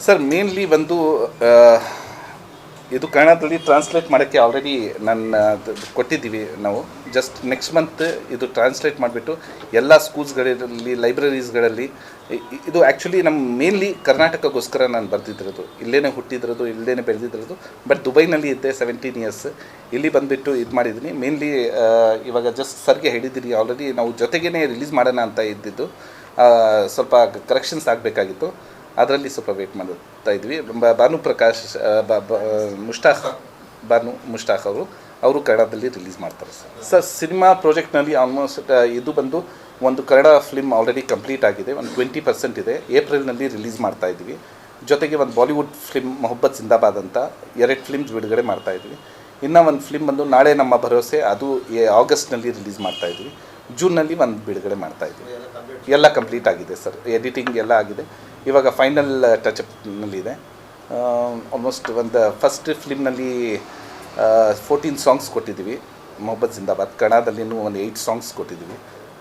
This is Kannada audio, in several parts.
ಸರ್ ಮೇನ್ಲಿ ಒಂದು ಇದು ಕನ್ನಡದಲ್ಲಿ ಟ್ರಾನ್ಸ್ಲೇಟ್ ಮಾಡೋಕ್ಕೆ ಆಲ್ರೆಡಿ ಕೊಟ್ಟಿದ್ದೀವಿ ನಾವು. ಜಸ್ಟ್ ನೆಕ್ಸ್ಟ್ ಮಂತ್ ಇದು ಟ್ರಾನ್ಸ್ಲೇಟ್ ಮಾಡಿಬಿಟ್ಟು ಎಲ್ಲ ಸ್ಕೂಲ್ಸ್ಗಳಲ್ಲಿ, ಲೈಬ್ರರೀಸ್ಗಳಲ್ಲಿ, ಇದು ಆ್ಯಕ್ಚುಲಿ ನಮ್ಮ ಮೇನ್ಲಿ ಕರ್ನಾಟಕಕ್ಕೋಸ್ಕರ ನಾನು ಬರೆದಿದ್ದಿರೋದು. ಇಲ್ಲೇ ಹುಟ್ಟಿದ್ರದು, ಇಲ್ಲೇ ಬೆಳೆದಿದ್ರದು, ಬಟ್ ದುಬೈನಲ್ಲಿ ಇದ್ದೆ 17 ಇಯರ್ಸ್. ಇಲ್ಲಿ ಬಂದುಬಿಟ್ಟು ಇದು ಮಾಡಿದ್ದೀನಿ. ಮೇನ್ಲಿ ಇವಾಗ ಜಸ್ಟ್ ಸರ್ಗೆ ಹೇಳಿದ್ದೀನಿ ಆಲ್ರೆಡಿ, ನಾವು ಜೊತೆಗೇ ರಿಲೀಸ್ ಮಾಡೋಣ ಅಂತ ಇದ್ದಿದ್ದು. ಸ್ವಲ್ಪ ಕರೆಕ್ಷನ್ಸ್ ಆಗಬೇಕಾಗಿತ್ತು, ಅದರಲ್ಲಿ ಸ್ವಲ್ಪ ವೇಟ್ ಮಾಡ್ತಾ ಇದ್ವಿ. ಭಾನು ಪ್ರಕಾಶ್ ಮುಷ್ತಾಕ್ ಅವರು ಕನ್ನಡದಲ್ಲಿ ರಿಲೀಸ್ ಮಾಡ್ತಾರೆ ಸರ್. ಸಿನಿಮಾ ಪ್ರಾಜೆಕ್ಟ್ನಲ್ಲಿ ಆಲ್ಮೋಸ್ಟ್ ಇದು ಬಂದು ಒಂದು ಕನ್ನಡ ಫಿಲ್ಮ್ ಆಲ್ರೆಡಿ ಕಂಪ್ಲೀಟ್ ಆಗಿದೆ, ಒಂದು 20% ಇದೆ. ಏಪ್ರಿಲ್ನಲ್ಲಿ ರಿಲೀಸ್ ಮಾಡ್ತಾ ಇದ್ವಿ. ಜೊತೆಗೆ ಒಂದು ಬಾಲಿವುಡ್ ಫಿಲ್ಮ್ ಮೊಹಬ್ಬತ್ ಜಿಂದಾಬಾದ್ ಅಂತ 2 ಫಿಲ್ಮ್ಸ್ ಬಿಡುಗಡೆ ಮಾಡ್ತಾ ಇದ್ವಿ. ಇನ್ನೂ ಒಂದು ಫಿಲ್ಮ್ ಬಂದು ನಾಳೆ ನಮ್ಮ ಭರವಸೆ, ಅದು ಆಗಸ್ಟ್ನಲ್ಲಿ ರಿಲೀಸ್ ಮಾಡ್ತಾ ಇದ್ವಿ. ಜೂನ್ನಲ್ಲಿ ಒಂದು ಬಿಡುಗಡೆ ಮಾಡ್ತಾ ಇದ್ವಿ. ಎಲ್ಲ ಕಂಪ್ಲೀಟ್ ಆಗಿದೆ ಸರ್, ಎಡಿಟಿಂಗ್ ಎಲ್ಲ ಆಗಿದೆ. ಇವಾಗ ಫೈನಲ್ ಟಚಪ್ನಲ್ಲಿದೆ. ಆಲ್ಮೋಸ್ಟ್ ಒಂದು ಫಸ್ಟ್ ಫಿಲ್ಮ್ನಲ್ಲಿ 14 ಸಾಂಗ್ಸ್ ಕೊಟ್ಟಿದ್ದೀವಿ. ಮೊಹಬ್ಬತ್ ಜಿಂದಾಬಾದ್ ಕನ್ನಡದಲ್ಲಿನೂ ಒಂದು 8 ಸಾಂಗ್ಸ್ ಕೊಟ್ಟಿದ್ದೀವಿ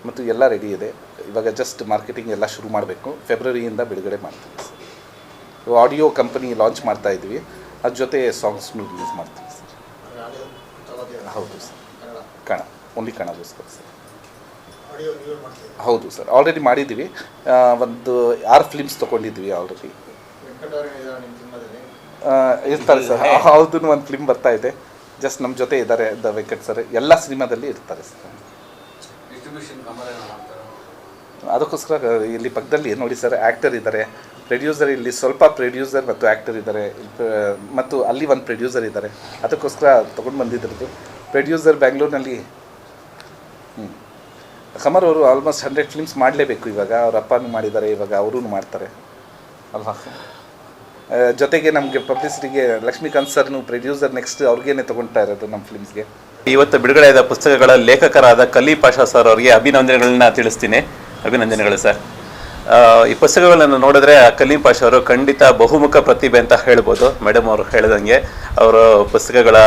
ಮತ್ತು ಎಲ್ಲ ರೆಡಿ ಇದೆ. ಇವಾಗ ಜಸ್ಟ್ ಮಾರ್ಕೆಟಿಂಗ್ ಎಲ್ಲ ಶುರು ಮಾಡಬೇಕು. ಫೆಬ್ರವರಿಯಿಂದ ಬಿಡುಗಡೆ ಮಾಡ್ತೀವಿ ಸರ್. ಆಡಿಯೋ ಕಂಪನಿ ಲಾಂಚ್ ಮಾಡ್ತಾ ಇದ್ವಿ, ಅದ್ರ ಜೊತೆ ಸಾಂಗ್ಸ್ನು ರಿಲೀಸ್ ಮಾಡ್ತೀವಿ ಸರ್. ಹೌದು ಸರ್, ಓನ್ಲಿ ಕನ್ನಡಗೋಸ್ಕರ ಸರ್. ಹೌದು ಸರ್, ಆಲ್ರೆಡಿ ಮಾಡಿದ್ದೀವಿ. ಒಂದು 6 ಫಿಲ್ಮ್ಸ್ ತೊಗೊಂಡಿದ್ವಿ ಆಲ್ರೆಡಿ. ಇರ್ತಾರೆ ಸರ್, ಹೌದು. ಒಂದು ಫಿಲ್ಮ್ ಬರ್ತಾ ಇದೆ, ಜಸ್ಟ್ ನಮ್ಮ ಜೊತೆ ಇದ್ದಾರೆ ವೆಂಕಟ್ ಸರ್. ಎಲ್ಲ ಸಿನಿಮಾದಲ್ಲಿ ಇರ್ತಾರೆ ಸರ್. ಅದಕ್ಕೋಸ್ಕರ ಇಲ್ಲಿ ಪಕ್ಕದಲ್ಲಿ ನೋಡಿ ಸರ್, ಆ್ಯಕ್ಟರ್ ಇದ್ದಾರೆ, ಪ್ರೊಡ್ಯೂಸರ್, ಇಲ್ಲಿ ಸ್ವಲ್ಪ ಪ್ರೊಡ್ಯೂಸರ್ ಮತ್ತು ಆ್ಯಕ್ಟರ್ ಇದ್ದಾರೆ, ಮತ್ತು ಅಲ್ಲಿ ಒಂದು ಪ್ರೊಡ್ಯೂಸರ್ ಇದ್ದಾರೆ. ಅದಕ್ಕೋಸ್ಕರ ತೊಗೊಂಡು ಬಂದಿದ್ರದ್ದು. ಪ್ರೊಡ್ಯೂಸರ್ ಬ್ಯಾಂಗ್ಳೂರಿನಲ್ಲಿ ಖಮರ್ ಅವರು ಆಲ್ಮೋಸ್ಟ್ 100 ಫಿಲ್ಮ್ಸ್ ಮಾಡಲೇಬೇಕು. ಇವಾಗ ಅವ್ರ ಅಪ್ಪನೂ ಮಾಡಿದ್ದಾರೆ, ಇವಾಗ ಅವರೂ ಮಾಡ್ತಾರೆ ಅಲ್ವಾ. ಜೊತೆಗೆ ನಮಗೆ ಪಬ್ಲಿಸಿಟಿಗೆ ಲಕ್ಷ್ಮೀಕಾಂತ್ ಸರ್ನು ಪ್ರೊಡ್ಯೂಸರ್, ನೆಕ್ಸ್ಟ್ ಅವ್ರಿಗೇನೆ ತೊಗೊಳ್ತಾ ಇರೋದು ನಮ್ಮ ಫಿಲ್ಮ್ಸ್ಗೆ. ಇವತ್ತು ಬಿಡುಗಡೆಯಾದ ಪುಸ್ತಕಗಳ ಲೇಖಕರಾದ ಕಲಿ ಪಾಷಾ ಸರ್ ಅವರಿಗೆ ಅಭಿನಂದನೆಗಳನ್ನ ತಿಳಿಸ್ತೀನಿ. ಅಭಿನಂದನೆಗಳು ಸರ್. ಈ ಪುಸ್ತಕಗಳನ್ನು ನೋಡಿದ್ರೆ ಕಲೀಂ ಪಾಷಾ ಅವರು ಖಂಡಿತ ಬಹುಮುಖ ಪ್ರತಿಭೆ ಅಂತ ಹೇಳ್ಬೋದು. ಮೇಡಮ್ ಅವರು ಹೇಳಿದಂಗೆ ಅವರ ಪುಸ್ತಕಗಳ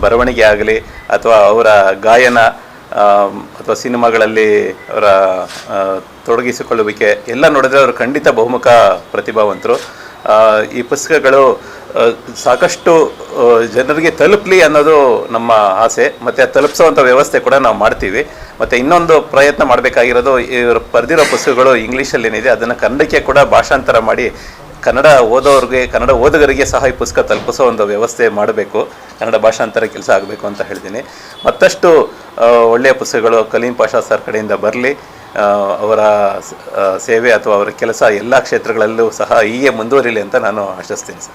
ಬರವಣಿಗೆ ಆಗಲಿ ಅಥವಾ ಅವರ ಗಾಯನ ಅಥವಾ ಸಿನಿಮಾಗಳಲ್ಲಿ ಅವರ ತೊಡಗಿಸಿಕೊಳ್ಳುವಿಕೆ ಎಲ್ಲ ನೋಡಿದ್ರೆ ಅವರು ಖಂಡಿತ ಬಹುಮುಖ ಪ್ರತಿಭಾವಂತರು. ಈ ಪುಸ್ತಕಗಳು ಸಾಕಷ್ಟು ಜನರಿಗೆ ತಲುಪಲಿ ಅನ್ನೋದು ನಮ್ಮ ಆಸೆ, ಮತ್ತು ತಲುಪಿಸುವಂಥ ವ್ಯವಸ್ಥೆ ಕೂಡ ನಾವು ಮಾಡ್ತೀವಿ. ಮತ್ತು ಇನ್ನೊಂದು ಪ್ರಯತ್ನ ಮಾಡಬೇಕಾಗಿರೋದು, ಇವರು ಬರೆದಿರೋ ಪುಸ್ತಕಗಳು ಇಂಗ್ಲೀಷಲ್ಲೇನಿದೆ ಅದನ್ನು ಕನ್ನಡಕ್ಕೆ ಕೂಡ ಭಾಷಾಂತರ ಮಾಡಿ ಕನ್ನಡ ಓದೋರಿಗೆ, ಕನ್ನಡ ಓದುಗರಿಗೆ ಸಹ ಈ ಪುಸ್ತಕ ತಲುಪಿಸೋ ಒಂದು ವ್ಯವಸ್ಥೆ ಮಾಡಬೇಕು. ಕನ್ನಡ ಭಾಷಾಂತರ ಕೆಲಸ ಆಗಬೇಕು ಅಂತ ಹೇಳ್ತೀನಿ. ಮತ್ತಷ್ಟು ಒಳ್ಳೆಯ ಪುಸ್ತಕಗಳು ಕಲೀಂ ಪಾಷಾ ಸರ್ ಕಡೆಯಿಂದ ಬರಲಿ. ಅವರ ಸೇವೆ ಅಥವಾ ಅವರ ಕೆಲಸ ಎಲ್ಲ ಕ್ಷೇತ್ರಗಳಲ್ಲೂ ಸಹ ಹೀಗೆ ಮುಂದುವರಿಲಿ ಅಂತ ನಾನು ಆಶಿಸ್ತೀನಿ ಸರ್.